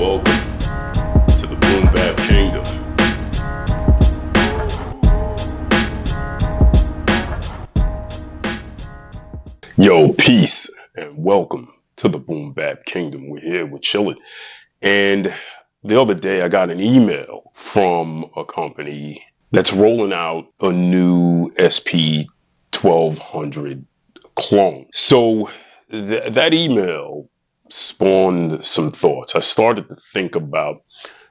Welcome to the Boom Bap Kingdom. Yo, peace and welcome to the Boom Bap Kingdom. We're here, we're chilling. And the other day I got an email from a company that's rolling out a new SP-1200 clone. So that email spawned some thoughts. I started to think about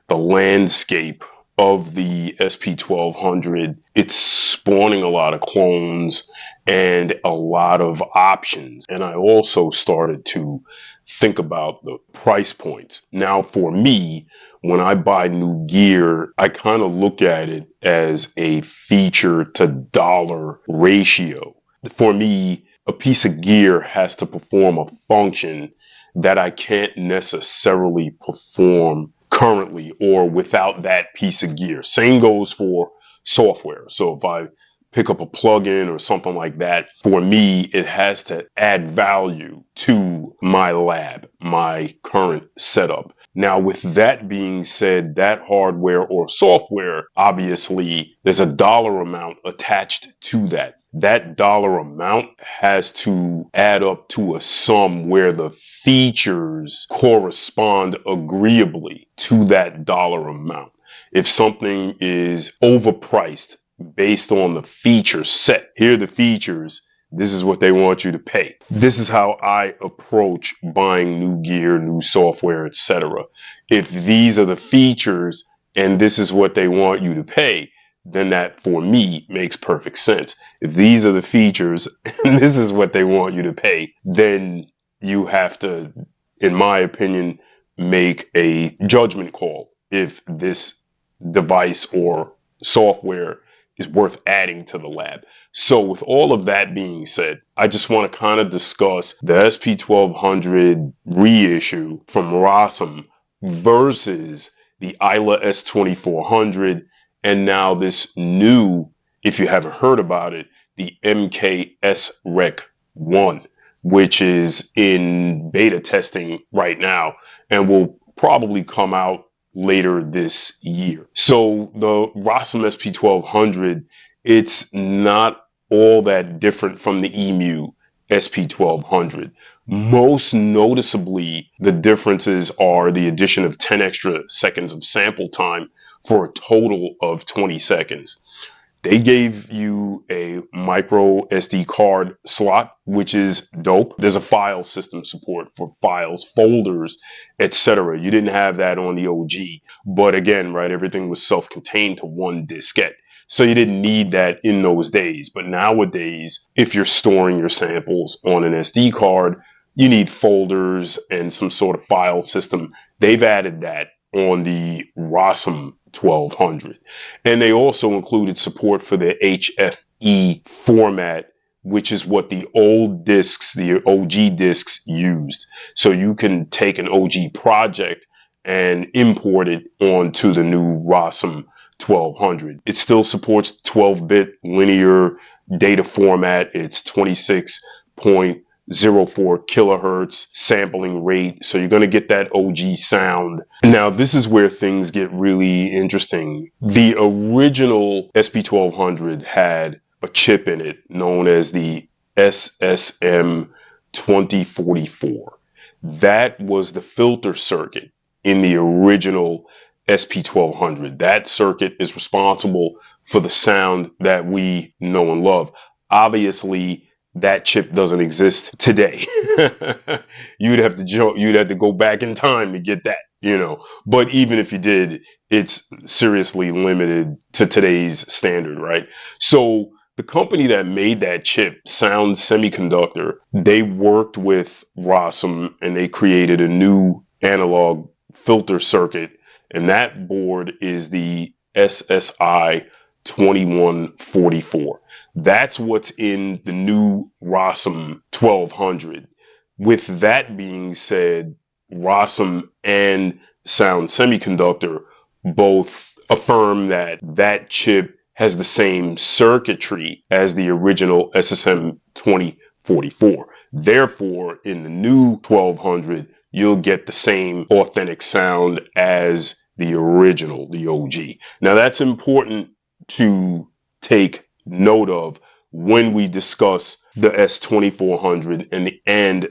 the landscape of the SP-1200. It's spawning a lot of clones and a lot of options. And I also started to think about the price points. Now, for me, when I buy new gear, I kind of look at it as a feature to dollar ratio. For me, a piece of gear has to perform a function that I can't necessarily perform currently or without that piece of gear. Same goes for software. So if I pick up a plugin or something like that, for me, it has to add value to my lab, my current setup. Now, with that being said, that hardware or software, obviously, there's a dollar amount attached to that. That dollar amount has to add up to a sum where the features correspond agreeably to that dollar amount. If something is overpriced based on the feature set, here are the features, this is what they want you to pay. This is how I approach buying new gear, new software, etc. If these are the features and this is what they want you to pay, then that for me makes perfect sense. If these are the features and this is what they want you to pay, then you have to, in my opinion, make a judgment call if this device or software is worth adding to the lab. So with all of that being said, I just want to kind of discuss the SP-1200 reissue from Rossum versus the Isla S2400, and now this new, if you haven't heard about it, the MKSrec1, which is in beta testing right now and will probably come out later this year. So the Rossum SP-1200, it's not all that different from the EMU SP-1200. Most noticeably, the differences are the addition of 10 extra seconds of sample time for a total of 20 seconds. They gave you a micro SD card slot, which is dope. There's a file system support for files, folders, etc. You didn't have that on the OG. But again, right, everything was self-contained to one diskette. So you didn't need that in those days. But nowadays, if you're storing your samples on an SD card, you need folders and some sort of file system. They've added that on the Rossum 1200. And they also included support for the HFE format, which is what the old discs, the OG discs used. So you can take an OG project and import it onto the new Rossum 1200. It still supports 12-bit linear data format. It's 26.04 kilohertz sampling rate. So you're going to get that OG sound. Now, this is where things get really interesting. The original SP-1200 had a chip in it known as the SSM-2044. That was the filter circuit in the original SP-1200. That circuit is responsible for the sound that we know and love. Obviously, that chip doesn't exist today. You'd have to go back in time to get that, you know. But even if you did, it's seriously limited to today's standard, right? So the company that made that chip, Sound Semiconductor, they worked with Rossum and they created a new analog filter circuit, and that board is the SSI 2144. That's what's in the new Rossum 1200. With that being said, Rossum and Sound Semiconductor both affirm that that chip has the same circuitry as the original SSM 2044. Therefore, in the new 1200, you'll get the same authentic sound as the original, the OG. Now that's important to take note of when we discuss the S2400 and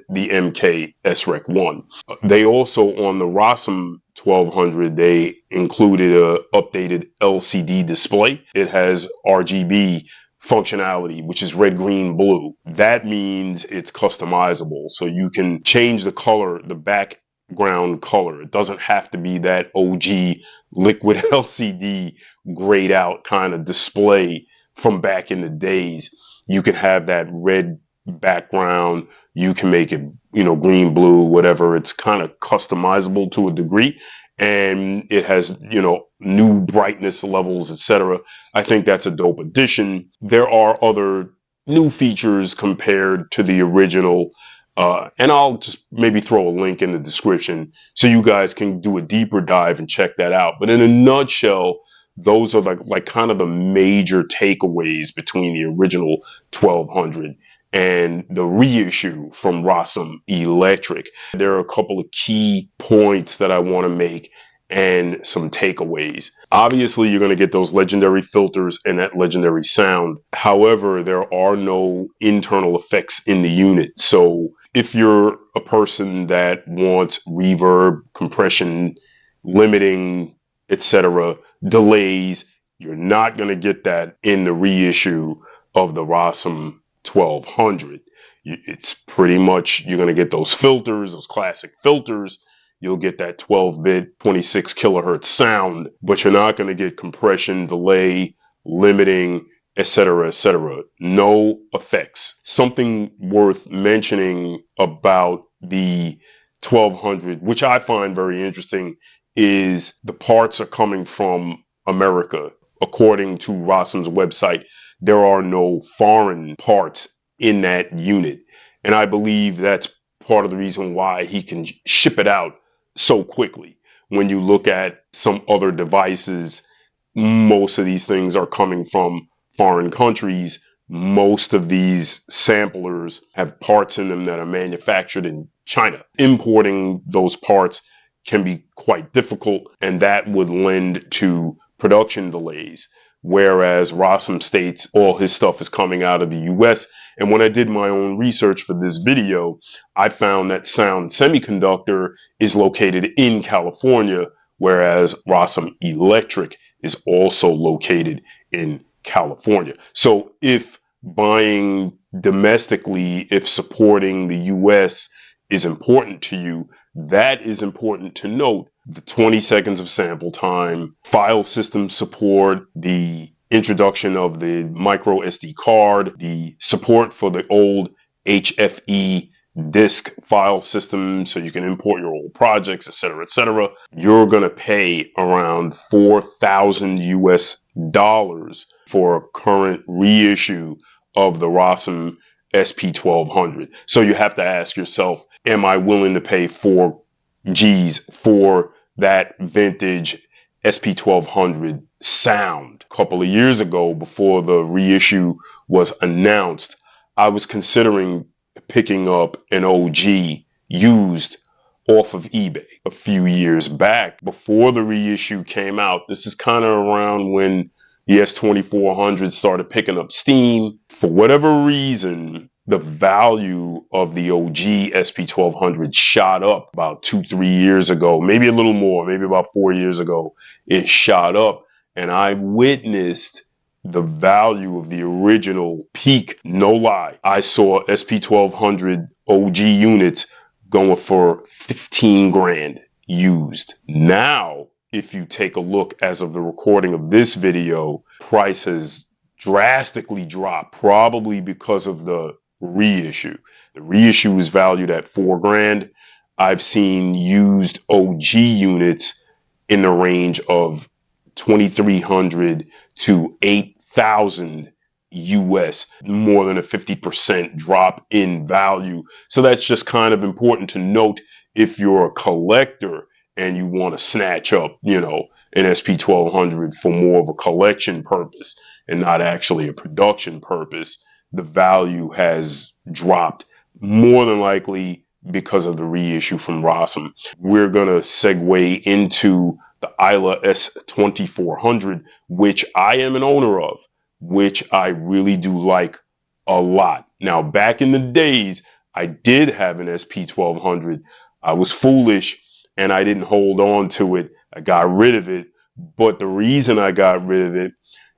the MKSrec1. They also, on the Rossum 1200, they included a updated LCD display. It has RGB functionality, which is red, green, blue. That means it's customizable. So you can change the color, the background color. It doesn't have to be that OG liquid LCD grayed out kind of display from back in the days. You can have that red background. You can make it, green, blue, whatever. It's kind of customizable to a degree. And it has, new brightness levels, etc. I think that's a dope addition. There are other new features compared to the original. And I'll just maybe throw a link in the description so you guys can do a deeper dive and check that out. But in a nutshell, those are like kind of the major takeaways between the original 1200 and the reissue from Rossum Electric. There are a couple of key points that I want to make and some takeaways. Obviously, you're going to get those legendary filters and that legendary sound. However, there are no internal effects in the unit. So if you're a person that wants reverb, compression, limiting, etc., delays, you're not going to get that in the reissue of the Rossum 1200. It's pretty much, you're going to get those filters, those classic filters. You'll get that 12-bit, 26 kilohertz sound, but you're not going to get compression, delay, limiting, etc., etc. No effects. Something worth mentioning about the 1200, which I find very interesting, is the parts are coming from America. According to Rossum's website, there are no foreign parts in that unit. And I believe that's part of the reason why he can ship it out so quickly. When you look at some other devices, most of these things are coming from foreign countries. Most of these samplers have parts in them that are manufactured in China. Importing those parts can be quite difficult, and that would lend to production delays. Whereas Rossum states all his stuff is coming out of the US. And when I did my own research for this video, I found that Sound Semiconductor is located in California, whereas Rossum Electric is also located in California. So if buying domestically, if supporting the US is important to you, that is important to note. The 20 seconds of sample time, file system support, the introduction of the micro SD card, the support for the old HFE disk file system so you can import your old projects, etc., etc. You're going to pay around $4,000 US for a current reissue of the Rossum SP-1200. So you have to ask yourself, am I willing to pay $4,000 for that vintage SP-1200 sound? A couple of years ago, before the reissue was announced, I was considering picking up an OG used off of eBay a few years back before the reissue came out. This is kind of around when the S2400 started picking up steam. For whatever reason, the value of the OG SP-1200 shot up about 2-3 years ago, maybe a little more, maybe about 4 years ago. It shot up, and I witnessed the value of the original peak. No lie, I saw SP-1200 OG units going for 15 grand used. Now, if you take a look as of the recording of this video, price has drastically dropped, probably because of the reissue. The reissue is valued at 4 grand. I've seen used OG units in the range of 2,300 to 8,000 US, more than a 50% drop in value. So that's just kind of important to note if you're a collector and you want to snatch up, an SP-1200 for more of a collection purpose and not actually a production purpose. The value has dropped. More than likely, because of the reissue from Rossum. We're going to segue into the Isla S2400, which I am an owner of, which I really do like a lot. Now, back in the days, I did have an SP-1200. I was foolish and I didn't hold on to it. I got rid of it. But the reason I got rid of it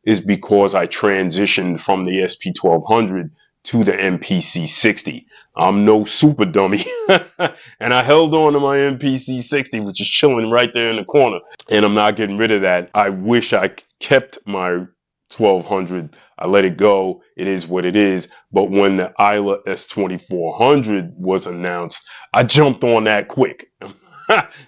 is because I transitioned from the SP-1200 to the MPC-60. I'm no super dummy. And I held on to my MPC-60, which is chilling right there in the corner. And I'm not getting rid of that. I wish I kept my 1200. I let it go. It is what it is. But when the Isla S2400 was announced, I jumped on that quick.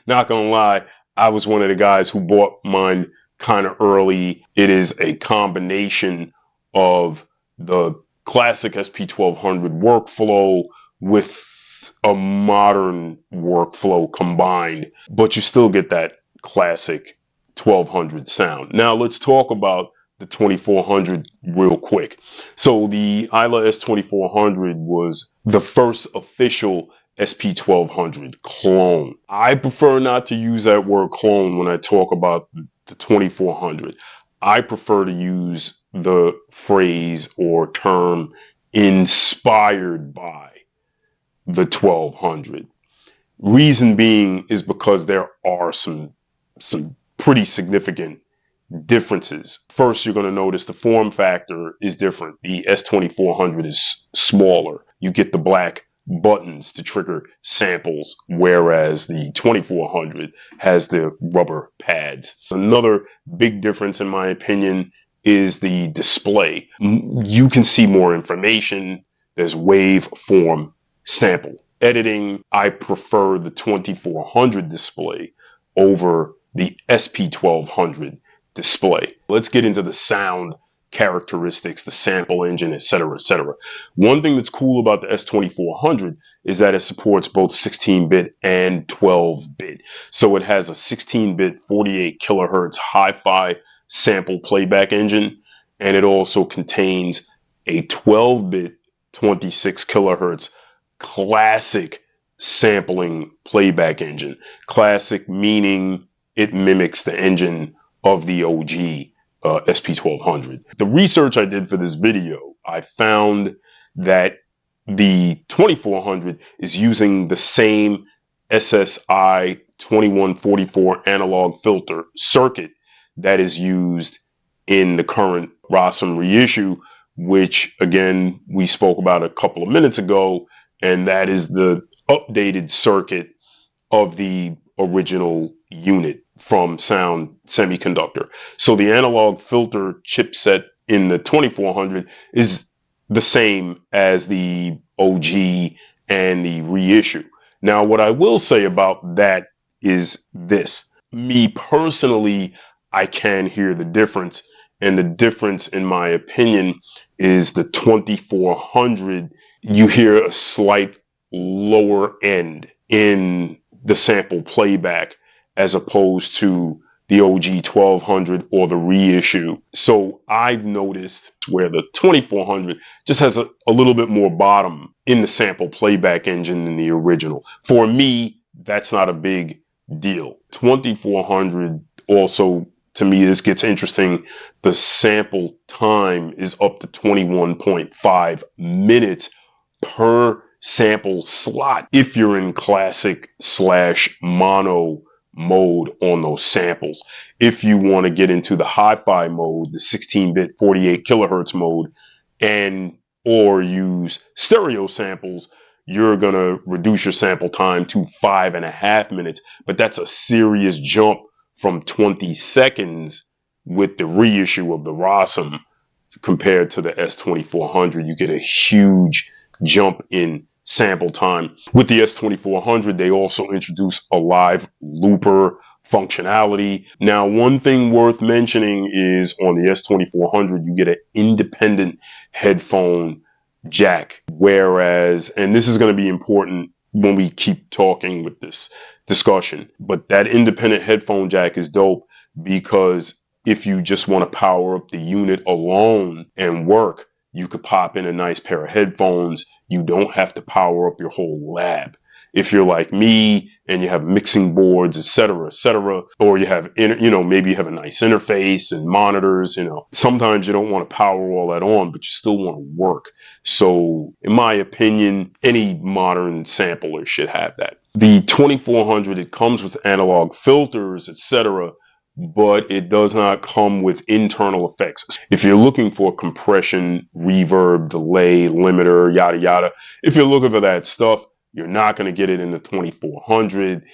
Not gonna lie, I was one of the guys who bought mine kind of early. It is a combination of the classic SP-1200 workflow with a modern workflow combined, but you still get that classic 1200 sound. Now let's talk about the 2400 real quick. So the Isla S2400 was the first official SP-1200 clone. I prefer not to use that word clone when I talk about the 2400. I prefer to use the phrase or term inspired by the 1200. Reason being is because there are some pretty significant differences. First, you're going to notice the form factor is different. The S2400 is smaller. You get the black buttons to trigger samples, whereas the 2400 has the rubber pads. Another big difference, in my opinion, is the display. You can see more information. There's waveform sample editing. I prefer the 2400 display over the SP-1200 display. Let's get into the sound characteristics, the sample engine, etc., etc. One thing that's cool about the S2400 is that it supports both 16-bit and 12-bit. So it has a 16-bit 48 kilohertz hi-fi sample playback engine, and it also contains a 12-bit 26 kilohertz classic sampling playback engine. Classic meaning it mimics the engine of the OG SP-1200. The research I did for this video, I found that the 2400 is using the same SSI 2144 analog filter circuit that is used in the current Rossum reissue, which again we spoke about a couple of minutes ago, and that is the updated circuit of the original unit from Sound Semiconductor. So the analog filter chipset in the 2400 is the same as the OG and the reissue. Now, what I will say about that is this. Me personally, I can hear the difference. And the difference, in my opinion, is the 2400. You hear a slight lower end in the sample playback as opposed to the OG 1200 or the reissue. So I've noticed where the 2400 just has a little bit more bottom in the sample playback engine than the original. For me, that's not a big deal. 2400 also, to me, this gets interesting. The sample time is up to 21.5 minutes per sample slot if you're in classic / mono mode on those samples. If you want to get into the hi-fi mode, the 16-bit 48 kilohertz mode, and or use stereo samples, you're going to reduce your sample time to 5.5 minutes. But that's a serious jump from 20 seconds with the reissue of the Rossum compared to the S2400. You get a huge jump in sample time. With the S2400, they also introduce a live looper functionality. Now, one thing worth mentioning is on the S2400, you get an independent headphone jack, whereas, and this is going to be important when we keep talking with this discussion, but that independent headphone jack is dope because if you just want to power up the unit alone and work, you could pop in a nice pair of headphones. You don't have to power up your whole lab. If you're like me and you have mixing boards, etc., or you have, maybe you have a nice interface and monitors, sometimes you don't want to power all that on, but you still want to work. So in my opinion, any modern sampler should have that. The 2400, it comes with analog filters, etc., but it does not come with internal effects. If you're looking for compression, reverb, delay, limiter, yada yada, if you're looking for that stuff, you're not going to get it in the 2400,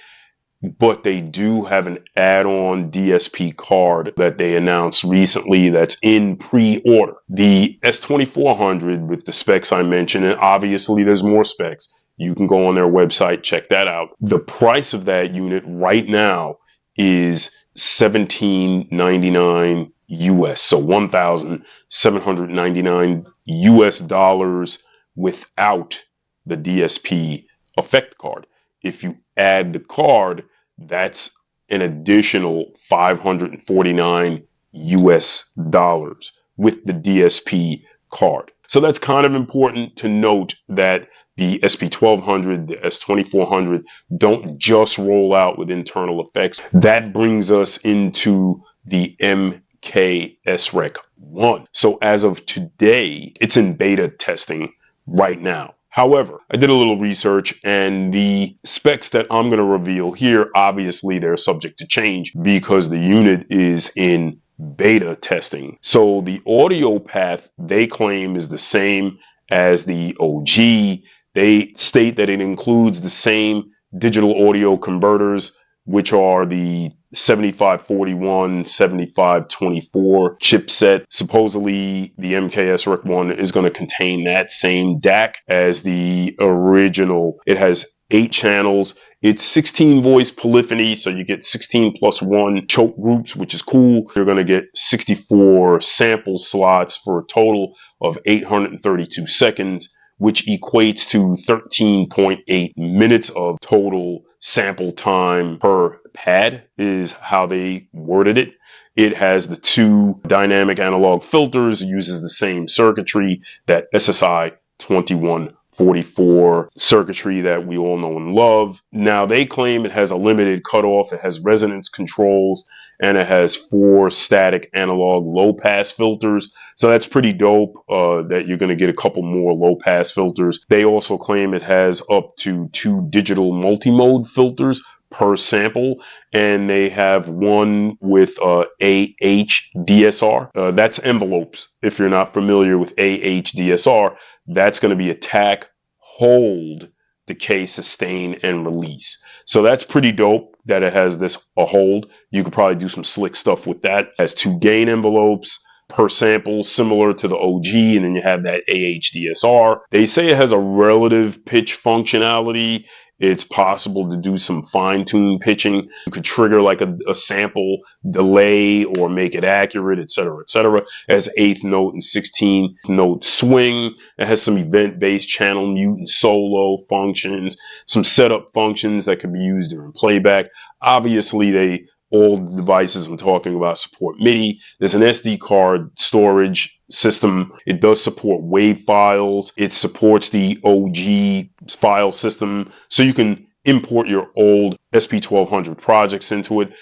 but they do have an add-on DSP card that they announced recently that's in pre-order. The S2400 with the specs I mentioned, and obviously there's more specs. You can go on their website, check that out. The price of that unit right now is $1799 US, so $1,799 US dollars without the DSP effect card. If you add the card, that's an additional $549 US dollars with the DSP card. So that's kind of important to note that the SP-1200, the S2400 don't just roll out with internal effects. That brings us into the MKSrec1. So as of today, it's in beta testing right now. However, I did a little research, and the specs that I'm going to reveal here, obviously they're subject to change because the unit is in beta testing. So the audio path they claim is the same as the OG. They state that it includes the same digital audio converters, which are the 7541, 7524 chipset. Supposedly the MKSrec1 is going to contain that same DAC as the original. It has 8 channels. It's 16 voice polyphony, so you get 16 plus 1 choke groups, which is cool. You're going to get 64 sample slots for a total of 832 seconds, which equates to 13.8 minutes of total sample time per pad, is how they worded it. It has the 2 dynamic analog filters, uses the same circuitry, that SSI 2144 circuitry that we all know and love. Now they claim it has a limited cutoff, it has resonance controls, and it has 4 static analog low pass filters. So that's pretty dope that you're going to get a couple more low pass filters. They also claim it has up to 2 digital multimode filters per sample, and they have one with AHDSR. That's envelopes. If you're not familiar with AHDSR, that's going to be attack, hold, decay, sustain, and release. So that's pretty dope that it has this a hold. You could probably do some slick stuff with that. It has 2 gain envelopes per sample, similar to the OG, and then you have that AHDSR. They say it has a relative pitch functionality. It's possible to do some fine-tune pitching. You could trigger like a sample delay or make it accurate, etc., etc. It has 8th note and 16th note swing. It has some event-based channel mute and solo functions, some setup functions that can be used during playback. Obviously, all the devices I'm talking about support MIDI. There's an SD card storage system. It does support WAV files. It supports the OG file system, so you can import your old SP-1200 projects into it.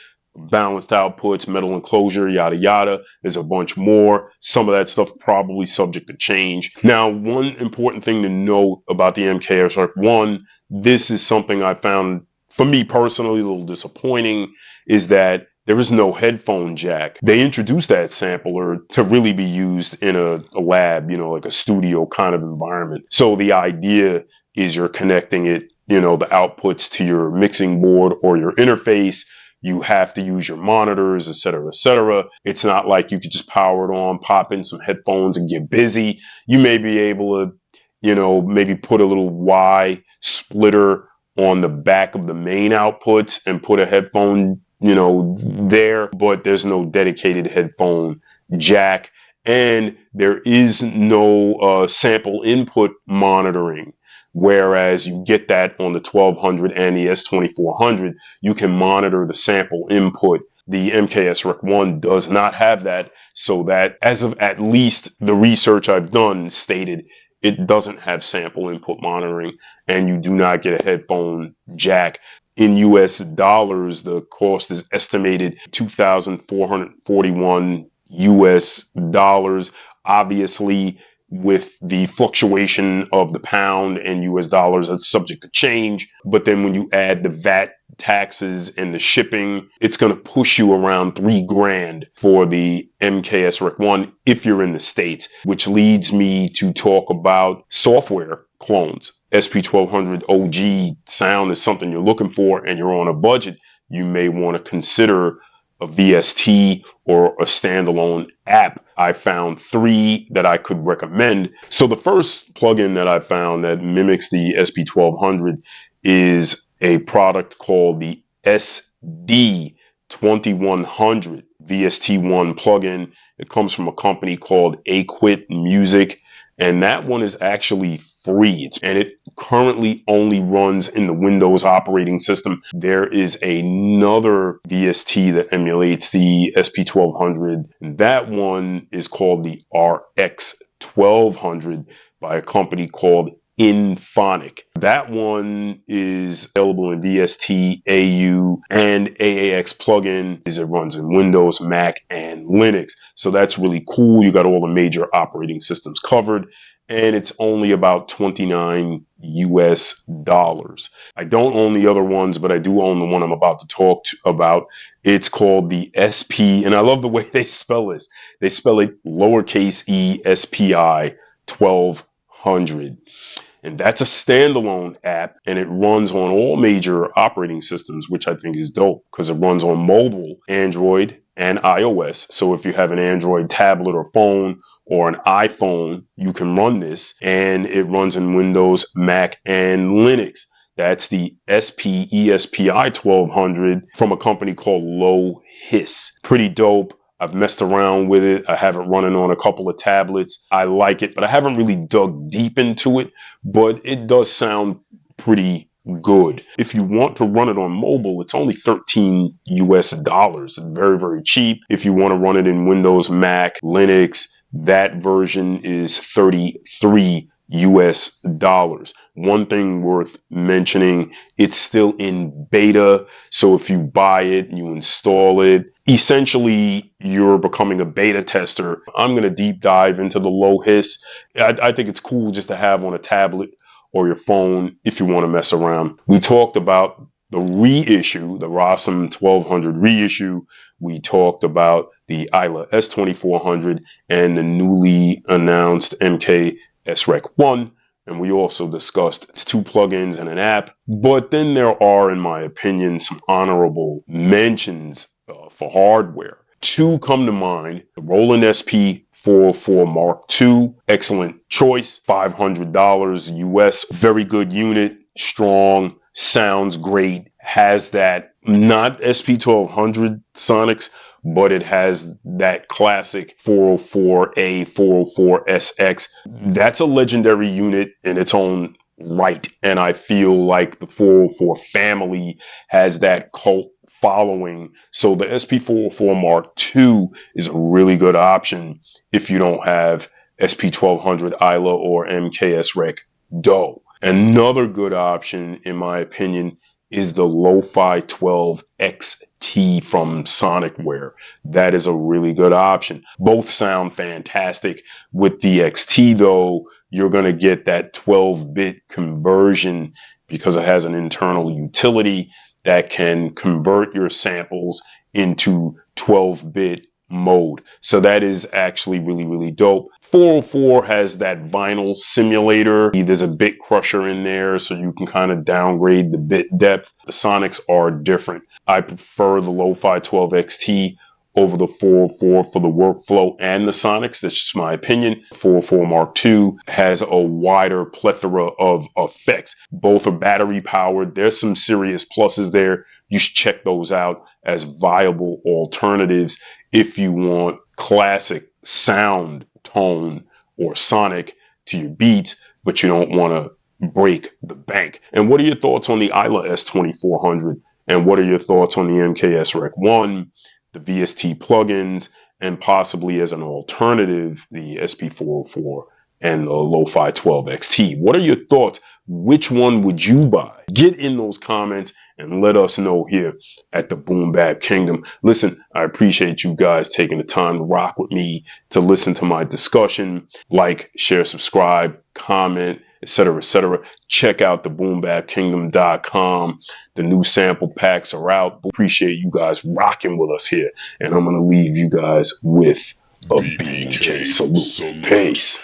Balanced outputs, metal enclosure, yada yada. There's a bunch more. Some of that stuff probably subject to change. Now, one important thing to note about the MKSrec1, this is something I found, for me personally, a little disappointing, is that there is no headphone jack. They introduced that sampler to really be used in a lab, like a studio kind of environment. So the idea is you're connecting it, the outputs to your mixing board or your interface. You have to use your monitors, etc., etc. It's not like you could just power it on, pop in some headphones and get busy. You may be able to, maybe put a little Y splitter on the back of the main outputs and put a headphone, there, but there's no dedicated headphone jack, and there is no sample input monitoring. Whereas you get that on the 1200 and the S2400, you can monitor the sample input. The MKSrec1 does not have that, so that, as of at least the research I've done, stated it doesn't have sample input monitoring, and you do not get a headphone jack. In US dollars, the cost is estimated $2,441 US dollars. Obviously, with the fluctuation of the pound and US dollars, it's subject to change. But then when you add the VAT, taxes, and the shipping, it's going to push you around $3,000 for the MKSrec1 if you're in the States, which leads me to talk about software clones. SP-1200 OG sound is something you're looking for and you're on a budget. You may want to consider a VST or a standalone app. I found 3 that I could recommend. So the first plugin that I found that mimics the SP-1200 is a product called the SD2100 VST1 plugin. It comes from a company called Aquit Music, and that one is actually free, and it currently only runs in the Windows operating system. There is another VST that emulates the SP-1200, and that one is called the RX1200 by a company called Inphonic. That one is available in VST, AU, and AAX plugin. It runs in Windows, Mac, and Linux. So that's really cool. You got all the major operating systems covered, and it's only about $29 US dollars. I don't own the other ones, but I do own the one I'm about to talk about. It's called the SP, and I love the way they spell this. They spell it lowercase e SPI 1200. And that's a standalone app, and it runs on all major operating systems, which I think is dope because it runs on mobile, Android, and iOS. So if you have an Android tablet or phone or an iPhone, you can run this, and it runs in Windows, Mac, and Linux. That's the SP-ESPI 1200 from a company called Low Hiss. Pretty dope. I've messed around with it. I have it running on a couple of tablets. I like it, but I haven't really dug deep into it, but it does sound pretty good. If you want to run it on mobile, it's only $13 US dollars. Very, very cheap. If you want to run it in Windows, Mac, Linux, that version is $33 US dollars. One thing worth mentioning, it's still in beta. So if you buy it, you install it, essentially you're becoming a beta tester. I'm going to deep dive into the Low Hiss. I think it's cool just to have on a tablet or your phone if you want to mess around. We talked about the reissue, the Rossum 1200 reissue. We talked about the Isla S2400 and the newly announced MKSrec1. And we also discussed 2 plugins and an app. But then there are, in my opinion, some honorable mentions for hardware. 2 come to mind. The Roland SP-404 Mark II, excellent choice, $500 US, very good unit, strong, sounds great, has that, not SP-1200 Sonics, but it has that classic 404A, 404SX. That's a legendary unit in its own right. And I feel like the 404 family has that cult following. So the SP-404 Mark II is a really good option if you don't have SP-1200 Isla or MKSrec DO. Another good option, in my opinion, is the Lo-Fi 12 XT from Sonicware. That is a really good option. Both sound fantastic. With the XT though, you're going to get that 12-bit conversion because it has an internal utility that can convert your samples into 12-bit mode. So that is actually really, really dope. 404 has that vinyl simulator. There's a bit crusher in there, so you can kind of downgrade the bit depth. The Sonics are different. I prefer the Lo-Fi 12 XT over the 404 for the workflow and the Sonics. That's just my opinion. 404 Mark II has a wider plethora of effects. Both are battery powered. There's some serious pluses there. You should check those out as viable alternatives if you want classic sound, tone, or sonic to your beats, but you don't want to break the bank. And what are your thoughts on the Isla S2400? And what are your thoughts on the MKSrec1, the VST plugins, and possibly as an alternative, the SP-404 and the Lo-Fi 12 XT. What are your thoughts? Which one would you buy? Get in those comments and let us know here at the Boom Bap Kingdom. Listen, I appreciate you guys taking the time to rock with me, to listen to my discussion. Like, share, subscribe, comment, etc., etc. Check out the boombapkingdom.com. The new sample packs are out. Appreciate you guys rocking with us here. And I'm going to leave you guys with a BBK salute. Peace.